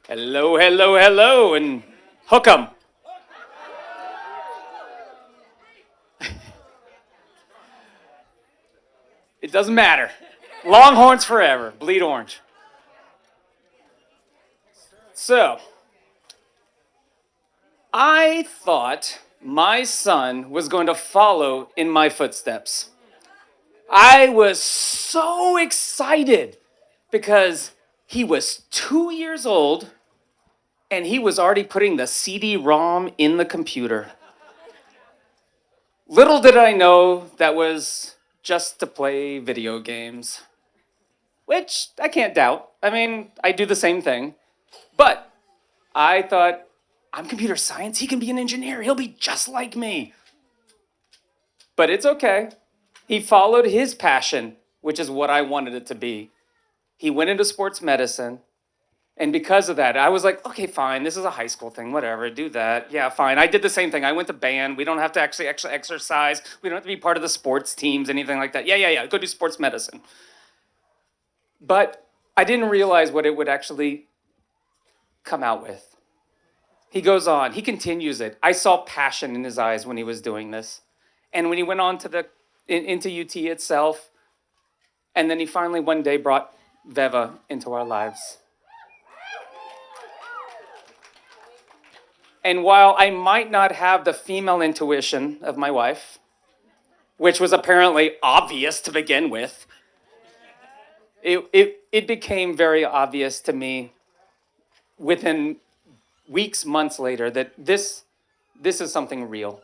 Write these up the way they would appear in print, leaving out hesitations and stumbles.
Hello, hello, hello, and hook 'em. It doesn't matter. Longhorns forever. Bleed orange. So, I thought my son was going to follow in my footsteps. I was so excited because he was 2 years old and he was already putting the CD-ROM in the computer. Little did I know that was just to play video games, which I can't doubt. I mean, I do the same thing. But I thought, I'm computer science, he can be an engineer, he'll be just like me. But it's okay. He followed his passion, which is what I wanted it to be. He went into sports medicine. And because of that, I was like, okay, fine, this is a high school thing, whatever, do that. Yeah, fine. I did the same thing. I went to band. We don't have to actually exercise. We don't have to be part of the sports teams, anything like that. Yeah. Go do sports medicine. But I didn't realize what it would actually come out with. He goes on, he continues it. I saw passion in his eyes when he was doing this. And when he went on to into UT itself, and then he finally one day brought Veva into our lives. And while I might not have the female intuition of my wife, which was apparently obvious to begin with, it became very obvious to me within weeks, months later, that this is something real.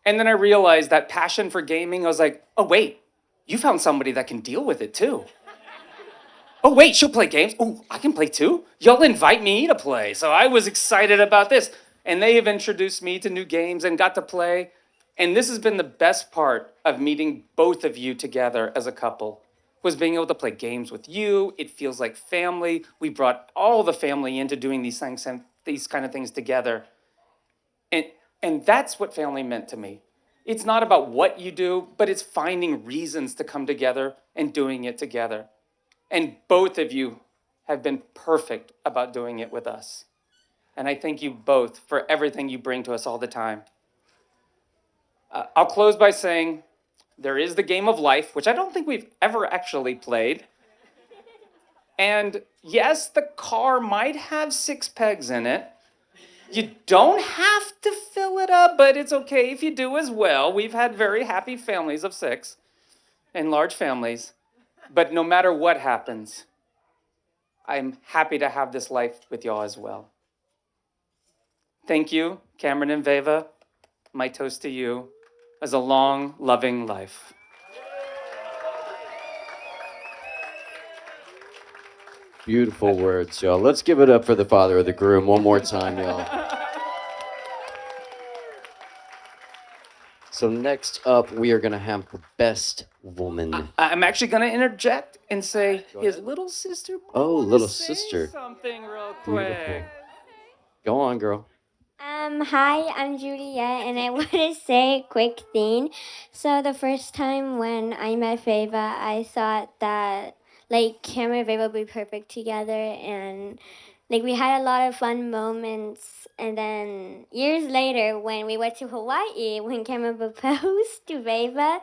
And then I realized that passion for gaming, I was like, oh, wait, you found somebody that can deal with it too. Oh, wait, she'll play games. Oh, I can play too. Y'all invite me to play. So I was excited about this. And they have introduced me to new games and got to play. And this has been the best part of meeting both of you together as a couple, was being able to play games with you. It feels like family. We brought all the family into doing these things and these kind of things together. And, and that's what family meant to me. It's not about what you do, but it's finding reasons to come together and doing it together. And both of you have been perfect about doing it with us. And I thank you both for everything you bring to us all the time. I'll close by saying there is the game of life, which I don't think we've ever actually played. And yes, the car might have 6 pegs in it. You don't have to fill it up, but it's okay if you do as well. We've had very happy families of 6 and large families. But no matter what happens, I'm happy to have this life with y'all as well. Thank you, Kameron and Veva. My toast to you is a long, loving life. Beautiful words, y'all. Let's give it up for the father of the groom one more time, y'all. So next up, we are gonna have the best woman. I'm actually going to interject and say his little sister. Oh, wanna little say sister. Something real quick. Beautiful. Go on, girl. Hi, I'm Juliet, and I want to say a quick thing. So the first time when I met Veva, I thought that like Cameron and Veva would be perfect together, and like we had a lot of fun moments. And then years later, when we went to Hawaii, when Cameron proposed to Veva,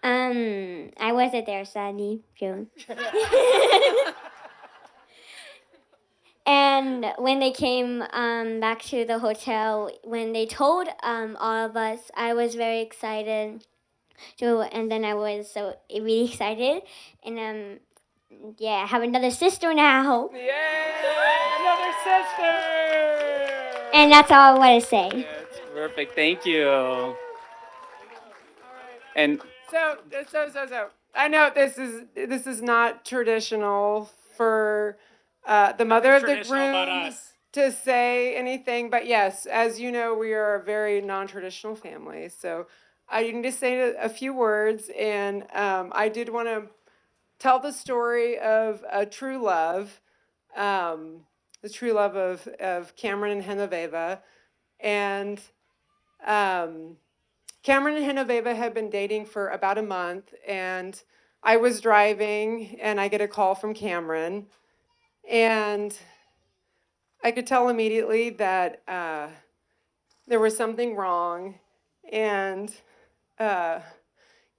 I wasn't there, sadly, June. And when they came back to the hotel, when they told all of us, I was very excited. And then I was so really excited. And yeah, I have another sister now. Yay! Another sister! And that's all I want to say. That's perfect. Thank you. And So. I know this is not traditional for the mother of the traditional about groom us. to say anything, but yes, as you know, we are a very non-traditional family. So I need to say a few words, and I did want to tell the story of a true love, the true love of Cameron and Genoveva, and. Cameron and Genoveva had been dating for about a month, and I was driving, and I get a call from Cameron, and I could tell immediately that there was something wrong, and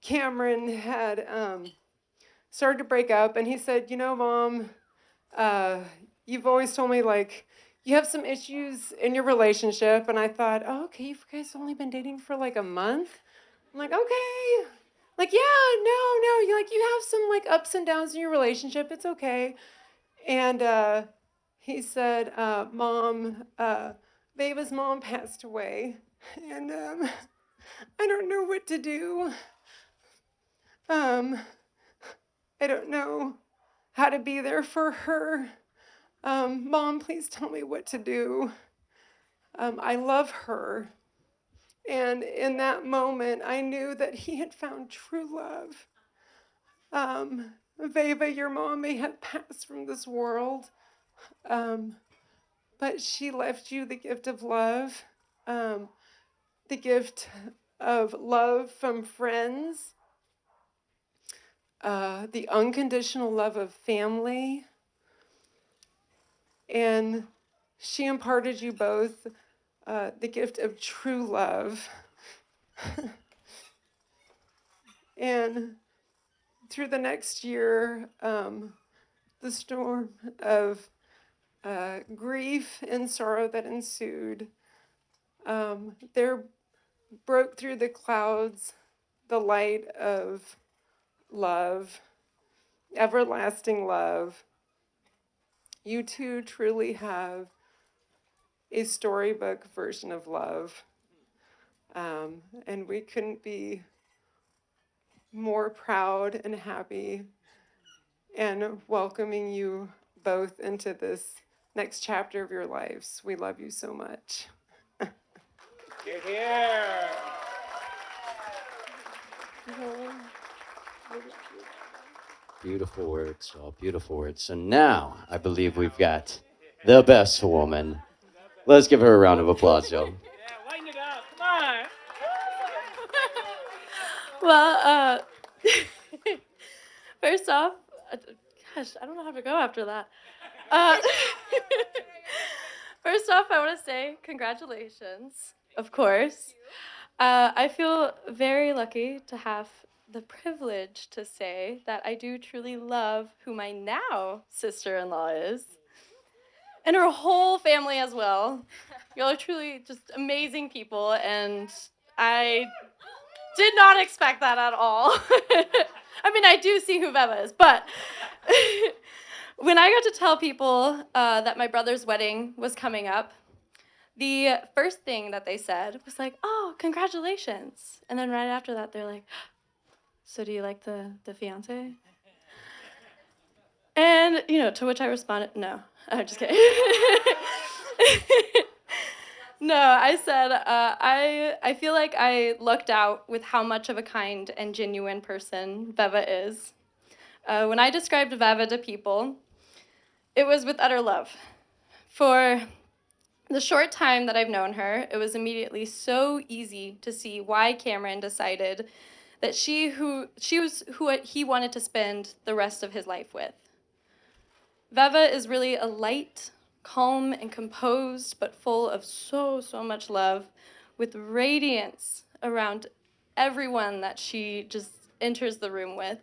Cameron had started to break up, and he said, "You know, Mom, you've always told me like you have some issues in your relationship," and I thought, "Oh, okay, you guys only been dating for like a month." I'm like, "Okay." Like, yeah, no, you have some like ups and downs in your relationship. It's okay. And he said, "Mom, Beva's mom passed away, and I don't know what to do. Um, I don't know how to be there for her. Mom, please tell me what to do. I love her." And in that moment, I knew that he had found true love. Veva, your mom may have passed from this world, but she left you the gift of love, the gift of love from friends, the unconditional love of family, and she imparted you both the gift of true love. And through the next year, the storm of grief and sorrow that ensued, there broke through the clouds the light of love, everlasting love. You two truly have a storybook version of love. And we couldn't be more proud and happy and welcoming you both into this next chapter of your lives. We love you so much. You're here. Beautiful words, y'all. Beautiful words. So now I believe we've got the best woman. Let's give her a round of applause, y'all. Yeah, lighten it up. Come on. Well, first off, gosh, I don't know how to go after that. Uh, first off, I want to say congratulations, of course. I feel very lucky to have the privilege to say that I do truly love who my now sister-in-law is, and her whole family as well. Y'all are truly just amazing people, and I did not expect that at all. I mean, I do see who Beba is, but when I got to tell people that my brother's wedding was coming up, the first thing that they said was like, "Oh, congratulations." And then right after that, they're like, "So do you like the fiance?" And, to which I responded, "No." I'm just kidding. No, I said, I feel like I lucked out with how much of a kind and genuine person Veva is. When I described Veva to people, it was with utter love. For the short time that I've known her, it was immediately so easy to see why Cameron decided that she was who he wanted to spend the rest of his life with. Veva is really a light, calm, and composed, but full of so much love, with radiance around everyone that she just enters the room with.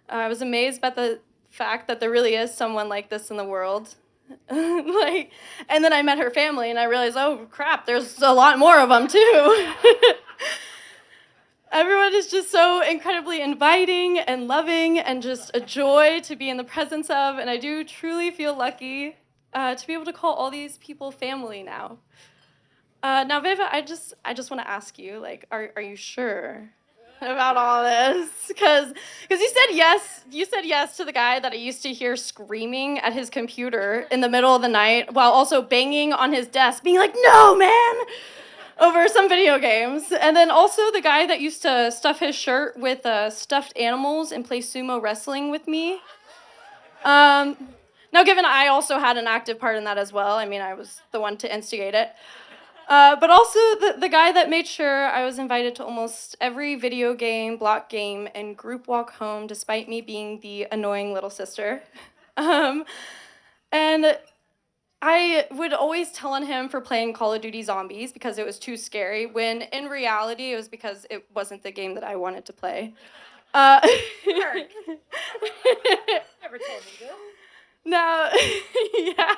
I was amazed by the fact that there really is someone like this in the world. And then I met her family, and I realized, oh crap, there's a lot more of them too. Everyone is just so incredibly inviting and loving and just a joy to be in the presence of, and I do truly feel lucky to be able to call all these people family now. Now, Viva, I just want to ask you, like, are you sure about all this? Because you said yes to the guy that I used to hear screaming at his computer in the middle of the night while also banging on his desk, being like, "No, man!" over some video games. And then also the guy that used to stuff his shirt with stuffed animals and play sumo wrestling with me. Now, given I also had an active part in that as well, I mean, I was the one to instigate it. But also the guy that made sure I was invited to almost every video game, block game, and group walk home, despite me being the annoying little sister. And I would always tell on him for playing Call of Duty Zombies because it was too scary, when in reality it was because it wasn't the game that I wanted to play. Uh, Never told me this. Now, yeah.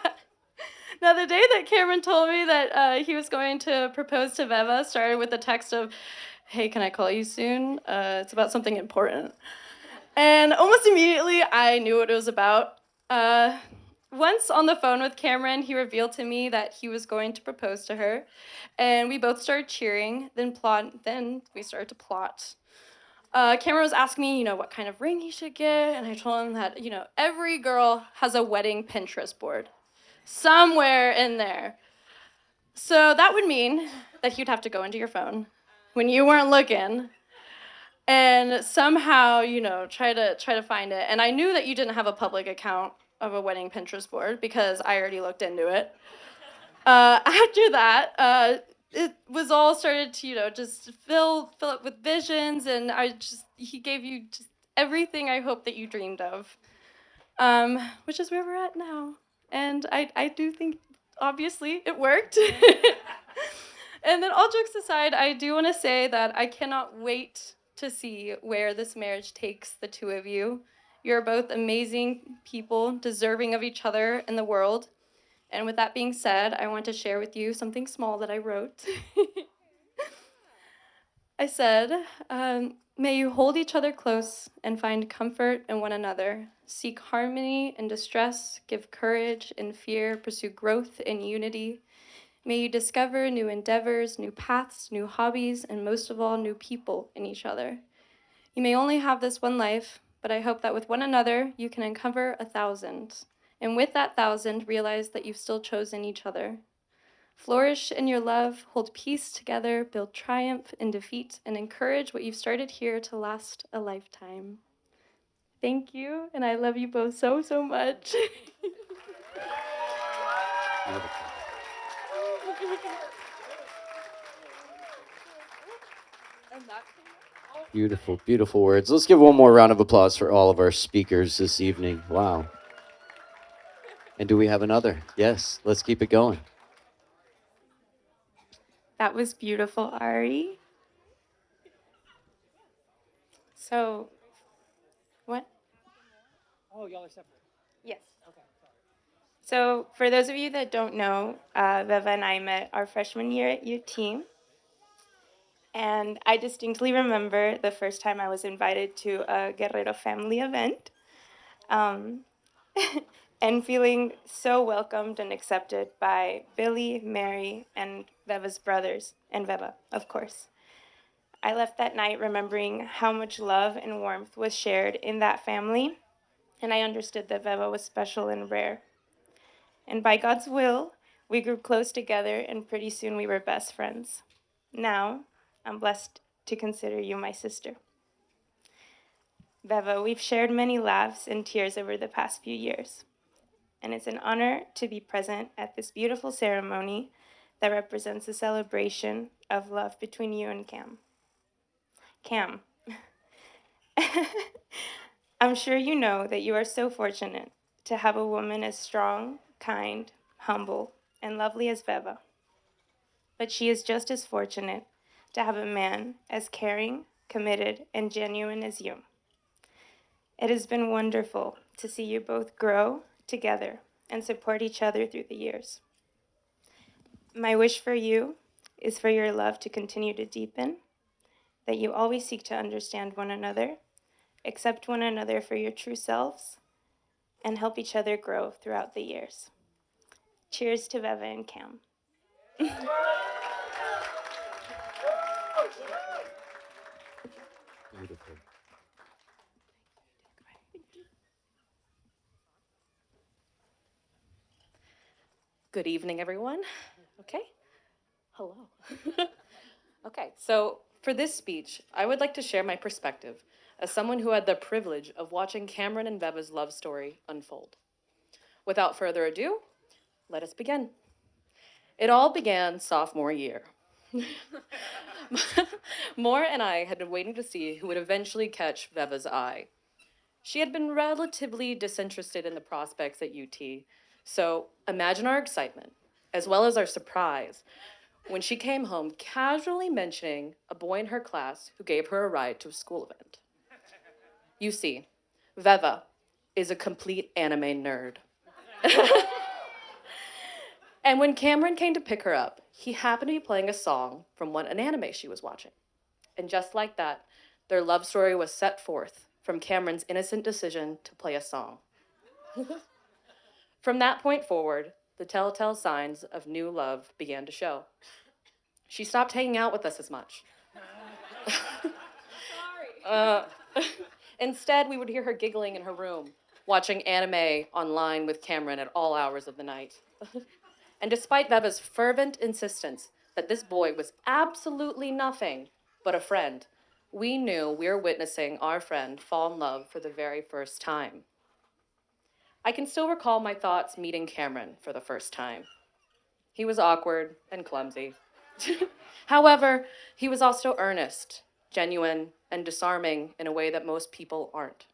Now, the day that Cameron told me that he was going to propose to Veva started with a text of, "Hey, can I call you soon? It's about something important." And almost immediately, I knew what it was about. Once on the phone with Cameron, he revealed to me that he was going to propose to her, and we both started cheering. Then we started to plot. Cameron was asking me, what kind of ring he should get, and I told him that, every girl has a wedding Pinterest board somewhere in there. So that would mean that he'd have to go into your phone when you weren't looking and somehow, try to find it. And I knew that you didn't have a public account of a wedding Pinterest board because I already looked into it. After that, it was all started to, just fill up with visions, and he gave you just everything I hope that you dreamed of, which is where we're at now. And I do think, obviously, it worked. And then all jokes aside, I do want to say that I cannot wait to see where this marriage takes the two of you. You're both amazing people, deserving of each other in the world. And with that being said, I want to share with you something small that I wrote. I said, may you hold each other close and find comfort in one another. Seek harmony in distress, give courage in fear, pursue growth in unity. May you discover new endeavors, new paths, new hobbies, and most of all, new people in each other. You may only have this one life, but I hope that with one another, you can uncover 1,000. And with that 1,000, realize that you've still chosen each other. Flourish in your love, hold peace together, build triumph in defeat, and encourage what you've started here to last a lifetime. Thank you, and I love you both so, so much. Beautiful, beautiful words. Let's give one more round of applause for all of our speakers this evening. Wow. And do we have another? Yes, let's keep it going. That was beautiful, Ari. So, what? Oh, y'all are separate. Yes. So, for those of you that don't know, Veva and I met our freshman year at UT. And I distinctly remember the first time I was invited to a Guerrero family event, and feeling so welcomed and accepted by Billy, Mary, and Veva's brothers, and Veva, of course. I left that night remembering how much love and warmth was shared in that family, and I understood that Veva was special and rare. And by God's will, we grew close together, and pretty soon we were best friends. Now, I'm blessed to consider you my sister. Veva, we've shared many laughs and tears over the past few years, and it's an honor to be present at this beautiful ceremony that represents a celebration of love between you and Cam. Cam, I'm sure you know that you are so fortunate to have a woman as strong, kind, humble, and lovely as Veva. But she is just as fortunate to have a man as caring, committed, and genuine as you. It has been wonderful to see you both grow together and support each other through the years. My wish for you is for your love to continue to deepen, that you always seek to understand one another, accept one another for your true selves, and help each other grow throughout the years. Cheers to Veva and Cam. Beautiful. Good evening, everyone. Okay. Hello. Okay, so for this speech, I would like to share my perspective as someone who had the privilege of watching Cameron and Veva's love story unfold. Without further ado, let us begin. It all began sophomore year. Moore and I had been waiting to see who would eventually catch Veva's eye. She had been relatively disinterested in the prospects at UT, So imagine our excitement, as well as our surprise, when she came home casually mentioning a boy in her class who gave her a ride to a school event. You see, Veva is a complete anime nerd. And when Cameron came to pick her up, he happened to be playing a song from an anime she was watching. And just like that, their love story was set forth from Cameron's innocent decision to play a song. From that point forward, the telltale signs of new love began to show. She stopped hanging out with us as much. Instead, we would hear her giggling in her room, watching anime online with Cameron at all hours of the night. And despite Veva's fervent insistence that this boy was absolutely nothing but a friend, we knew we were witnessing our friend fall in love for the very first time. I can still recall my thoughts meeting Cameron for the first time. He was awkward and clumsy. However, he was also earnest, genuine, and disarming in a way that most people aren't.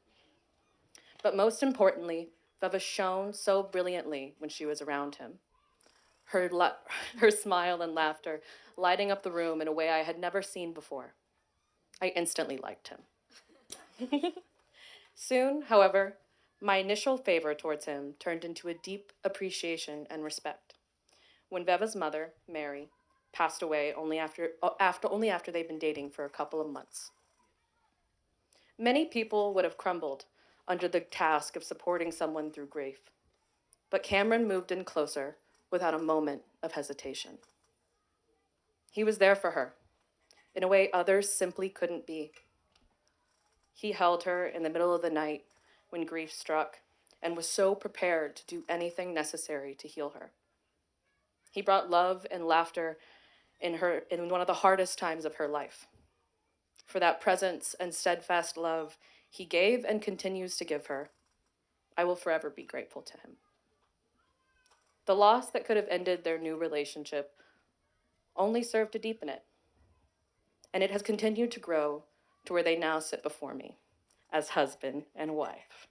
But most importantly, Veva shone so brilliantly when she was around him. Her smile and laughter lighting up the room in a way I had never seen before. I instantly liked him. Soon, however, my initial favor towards him turned into a deep appreciation and respect. When Veva's mother, Mary, passed away only after they'd been dating for a couple of months. Many people would have crumbled under the task of supporting someone through grief, but Cameron moved in closer without a moment of hesitation. He was there for her, in a way others simply couldn't be. He held her in the middle of the night when grief struck and was so prepared to do anything necessary to heal her. He brought love and laughter in one of the hardest times of her life. For that presence and steadfast love he gave and continues to give her, I will forever be grateful to him. The loss that could have ended their new relationship only served to deepen it, and it has continued to grow to where they now sit before me as husband and wife.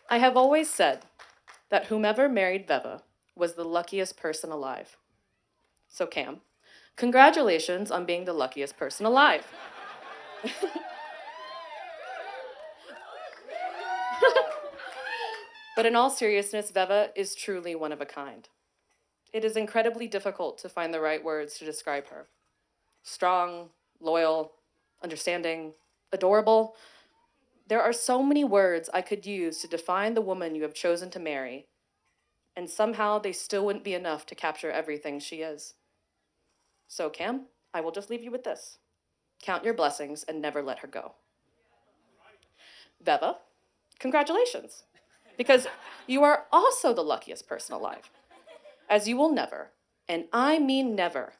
I have always said that whomever married Veva was the luckiest person alive. So Cam, congratulations on being the luckiest person alive. But in all seriousness, Veva is truly one of a kind. It is incredibly difficult to find the right words to describe her. Strong, loyal, understanding, adorable. There are so many words I could use to define the woman you have chosen to marry, and somehow they still wouldn't be enough to capture everything she is. So Cam, I will just leave you with this. Count your blessings and never let her go. Veva, congratulations, because you are also the luckiest person alive, as you will never, and I mean never,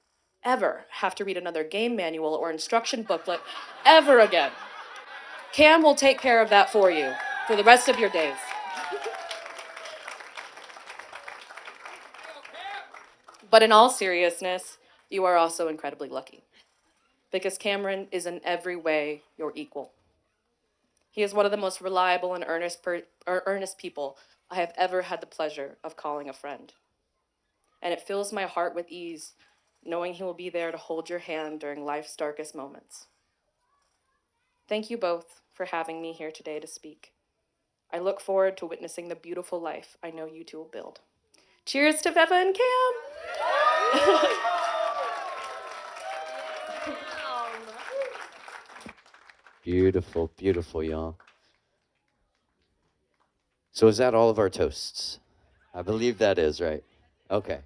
ever have to read another game manual or instruction booklet ever again. Cam will take care of that for you for the rest of your days. But in all seriousness, you are also incredibly lucky, because Cameron is in every way your equal. He is one of the most reliable and earnest people I have ever had the pleasure of calling a friend. And it fills my heart with ease, knowing he will be there to hold your hand during life's darkest moments. Thank you both for having me here today to speak. I look forward to witnessing the beautiful life I know you two will build. Cheers to Veva and Cam! Beautiful, beautiful, y'all. So is that all of our toasts? I believe that is, right? Okay.